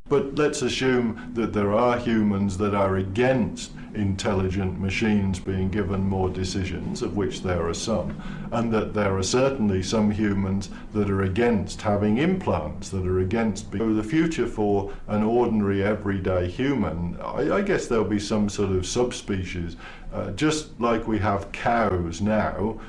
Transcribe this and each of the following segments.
But let's assume that there are humans that are against intelligent machines being given more decisions, of which there are some, and that there are certainly some humans that are against having implants, that are against the future for an ordinary everyday human. I guess there'll be some sort of subspecies, just like we have cows now.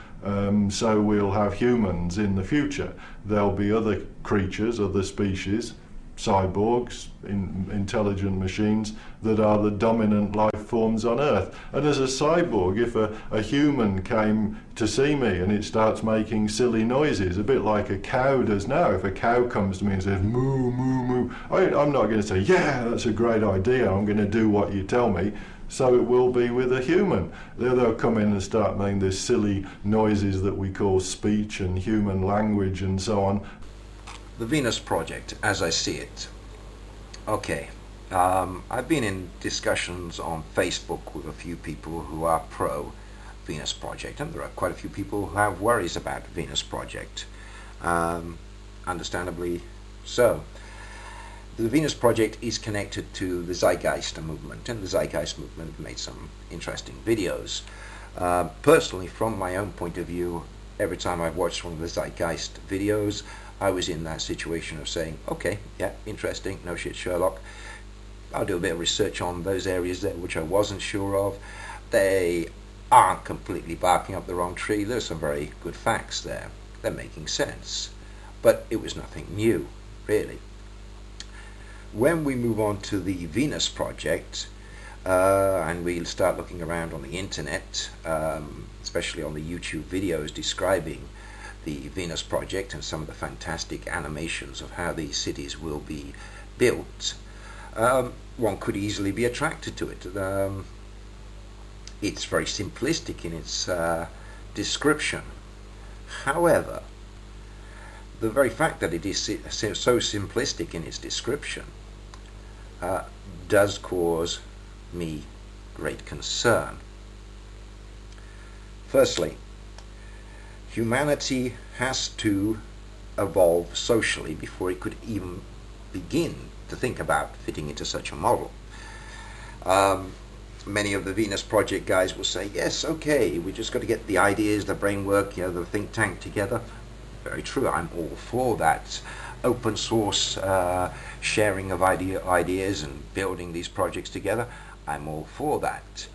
So we'll have humans in the future. There'll be other creatures, other species, cyborgs, intelligent machines that are the dominant life forms on Earth. And as a cyborg, if a human came to see me and it starts making silly noises, a bit like a cow does now, if a cow comes to me and says moo, moo, moo, I'm not going to say, yeah, that's a great idea, I'm going to do what you tell me. So it will be with a human. They'll come in and start making these silly noises that we call speech and human language and so on. The Venus Project, as I see it. Okay, I've been in discussions on Facebook with a few people who are pro Venus Project, and there are quite a few people who have worries about Venus Project. Understandably so. The Venus Project is connected to the Zeitgeist movement, and the Zeitgeist movement made some interesting videos. Personally, from my own point of view, every time I've watched one of the Zeitgeist videos, I was in that situation of saying, okay, yeah, interesting, no shit Sherlock. I'll do a bit of research on those areas there which I wasn't sure of. They aren't completely barking up the wrong tree. There's some very good facts there. They're making sense. But it was nothing new, really. When we move on to the Venus Project, and we'll start looking around on the internet, especially on the YouTube videos describing the Venus Project and some of the fantastic animations of how these cities will be built, one could easily be attracted to it. It's very simplistic in its description. However, the very fact that it is so simplistic in its description does cause me great concern. Firstly, humanity has to evolve socially before it could even begin to think about fitting into such a model. Many of the Venus Project guys will say, yes, okay, we just got to get the ideas, the brain work, the think tank together. Very true, I'm all for that. Open source sharing of ideas and building these projects together, I'm all for that.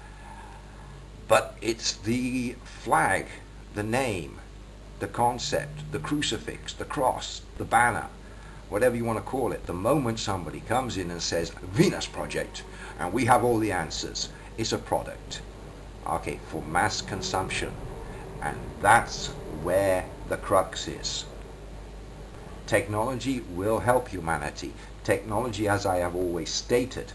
But it's the flag, the name, the concept, the crucifix, the cross, the banner, whatever you want to call it. The moment somebody comes in and says, Venus Project, and we have all the answers, it's a product, okay, for mass consumption. And that's where the crux is. Technology will help humanity. Technology, as I have always stated,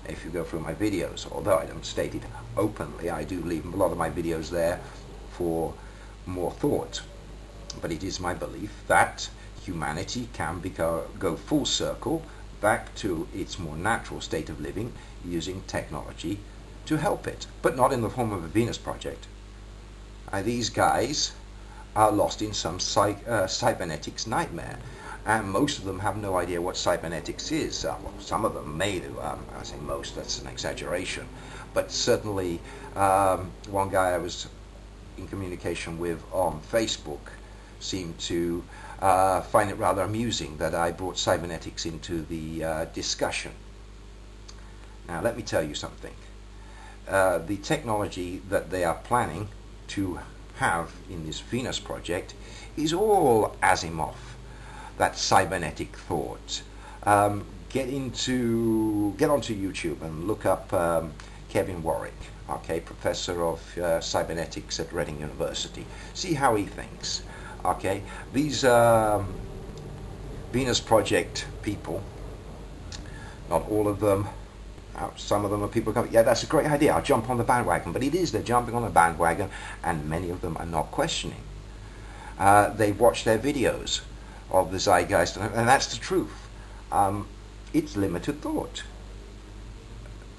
if you go through my videos, although I don't state it openly, I do leave a lot of my videos there for more thought. But it is my belief that humanity can go full circle back to its more natural state of living using technology to help it, but not in the form of a Venus Project. These guys are lost in some cybernetics nightmare, and most of them have no idea what cybernetics is. Well, some of them may do. I say most, that's an exaggeration, but certainly one guy I was in communication with on Facebook seemed to find it rather amusing that I brought cybernetics into the discussion. Now let me tell you something. The technology that they are planning to have in this Venus Project is all Asimov, that cybernetic thought. Get onto YouTube and look up Kevin Warwick, okay, professor of cybernetics at Reading University. See how he thinks. Okay, these Venus Project people, not all of them, some of them are people going, yeah, that's a great idea, I'll jump on the bandwagon. But it is, they're jumping on the bandwagon, and many of them are not questioning. They've watched their videos of the Zeitgeist, and that's the truth. It's limited thought.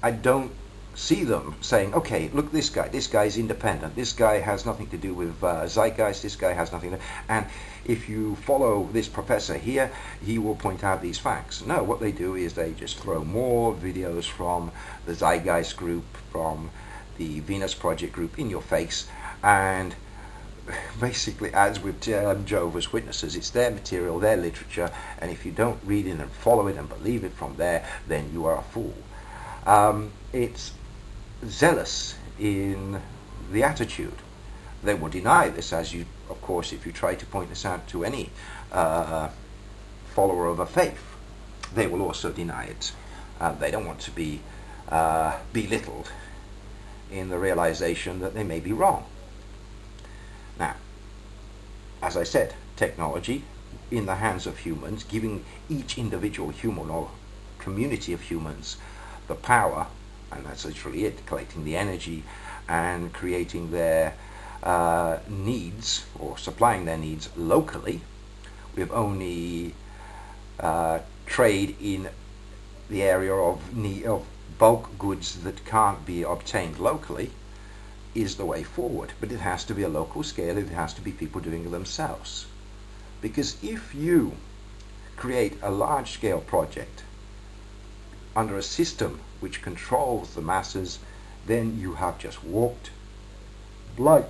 I don't see them saying, okay, look, this guy is independent, this guy has nothing to do with zeitgeist, this guy has nothing to, and if you follow this professor here, he will point out these facts. No, what they do is they just throw more videos from the Zeitgeist group, from the Venus Project group in your face, and basically, as with Jehovah's Witnesses, it's their material, their literature, and if you don't read it and follow it and believe it from there, then you are a fool. It's zealous in the attitude. They will deny this, as you, of course, if you try to point this out to any follower of a faith, they will also deny it. They don't want to be belittled in the realization that they may be wrong. Now, as I said, technology in the hands of humans, giving each individual human or community of humans the power, and that's literally it, collecting the energy and creating their needs, or supplying their needs locally, with only trade in the area of bulk goods that can't be obtained locally, is the way forward. But it has to be a local scale, it has to be people doing it themselves. Because if you create a large-scale project under a system which controls the masses, then you have just walked blindly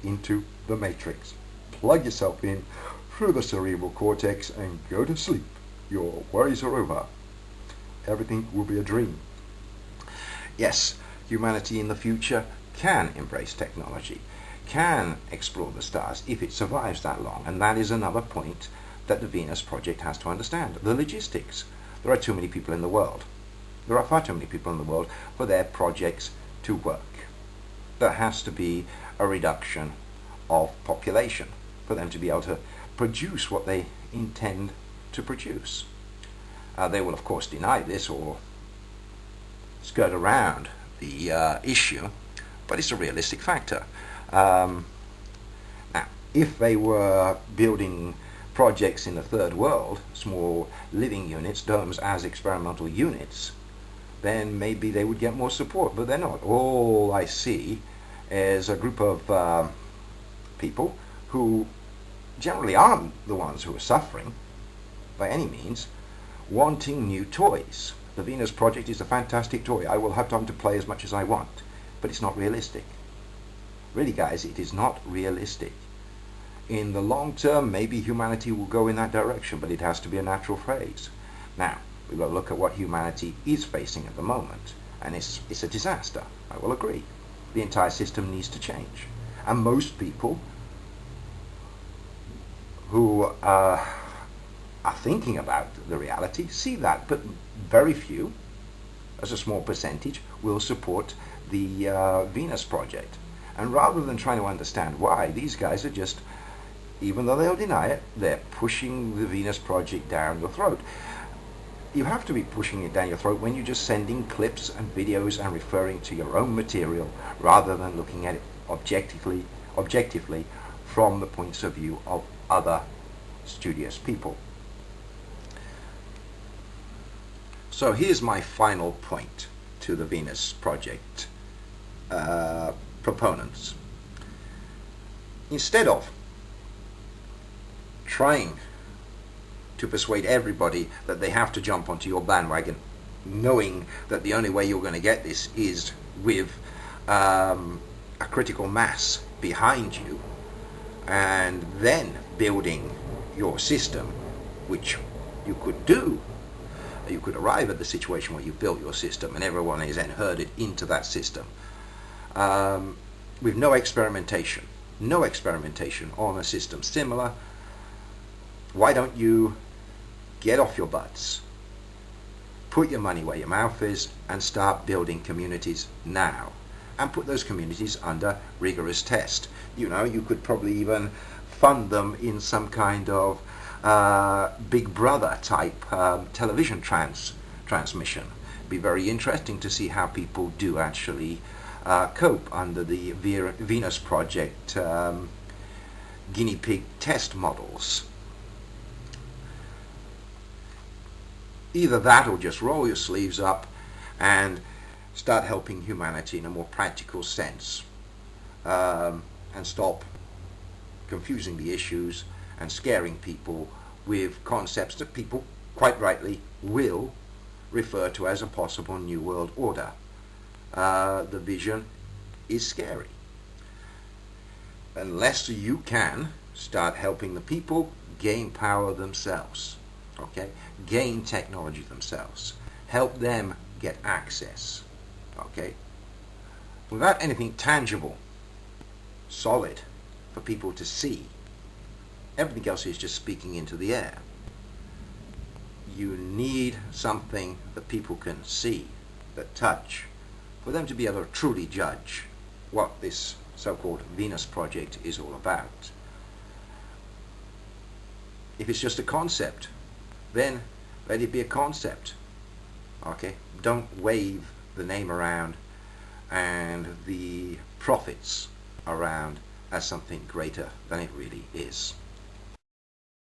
into the matrix. Plug yourself in through the cerebral cortex and go to sleep. Your worries are over. Everything will be a dream. Yes, humanity in the future can embrace technology, can explore the stars if it survives that long, and that is another point that the Venus Project has to understand. The logistics. There are too many people in the world. There are far too many people in the world for their projects to work. There has to be a reduction of population for them to be able to produce what they intend to produce. They will of course deny this or skirt around the issue, but it's a realistic factor. Now, if they were building projects in the third world, small living units, domes as experimental units, then maybe they would get more support, but they're not. All I see is a group of people who generally aren't the ones who are suffering by any means, wanting new toys. The Venus Project is a fantastic toy. I will have time to play as much as I want, but it's not realistic. Really, guys, it is not realistic. In the long term, maybe humanity will go in that direction, but it has to be a natural phase. Now, we've got to look at what humanity is facing at the moment, and it's a disaster. I will agree. The entire system needs to change. And most people who are thinking about the reality see that, but very few, as a small percentage, will support the Venus Project. And rather than trying to understand why, these guys are just, even though they'll deny it, they're pushing the Venus Project down your throat. You have to be pushing it down your throat when you're just sending clips and videos and referring to your own material, rather than looking at it objectively from the points of view of other studious people. So here's my final point to the Venus Project proponents. Instead of trying to persuade everybody that they have to jump onto your bandwagon, knowing that the only way you're going to get this is with a critical mass behind you, and then building your system, which you could do. You could arrive at the situation where you built your system and everyone is then herded into that system with no experimentation on a system similar. Why don't you get off your butts, put your money where your mouth is, and start building communities now, and put those communities under rigorous test. You know, you could probably even fund them in some kind of Big Brother type television transmission. Be very interesting to see how people do actually cope under the Venus Project guinea pig test models. Either that, or just roll your sleeves up and start helping humanity in a more practical sense, and stop confusing the issues and scaring people with concepts that people quite rightly will refer to as a possible new world order. The vision is scary. Unless you can start helping the people gain power themselves, okay, gain technology themselves, help them get access, okay, without anything tangible, solid for people to see. Everything else is just speaking into the air. You need something that people can see, that touch, for them to be able to truly judge what this so-called Venus project is all about. If it's just a concept, then let it be a concept. Okay? Don't wave the name around and the profits around as something greater than it really is.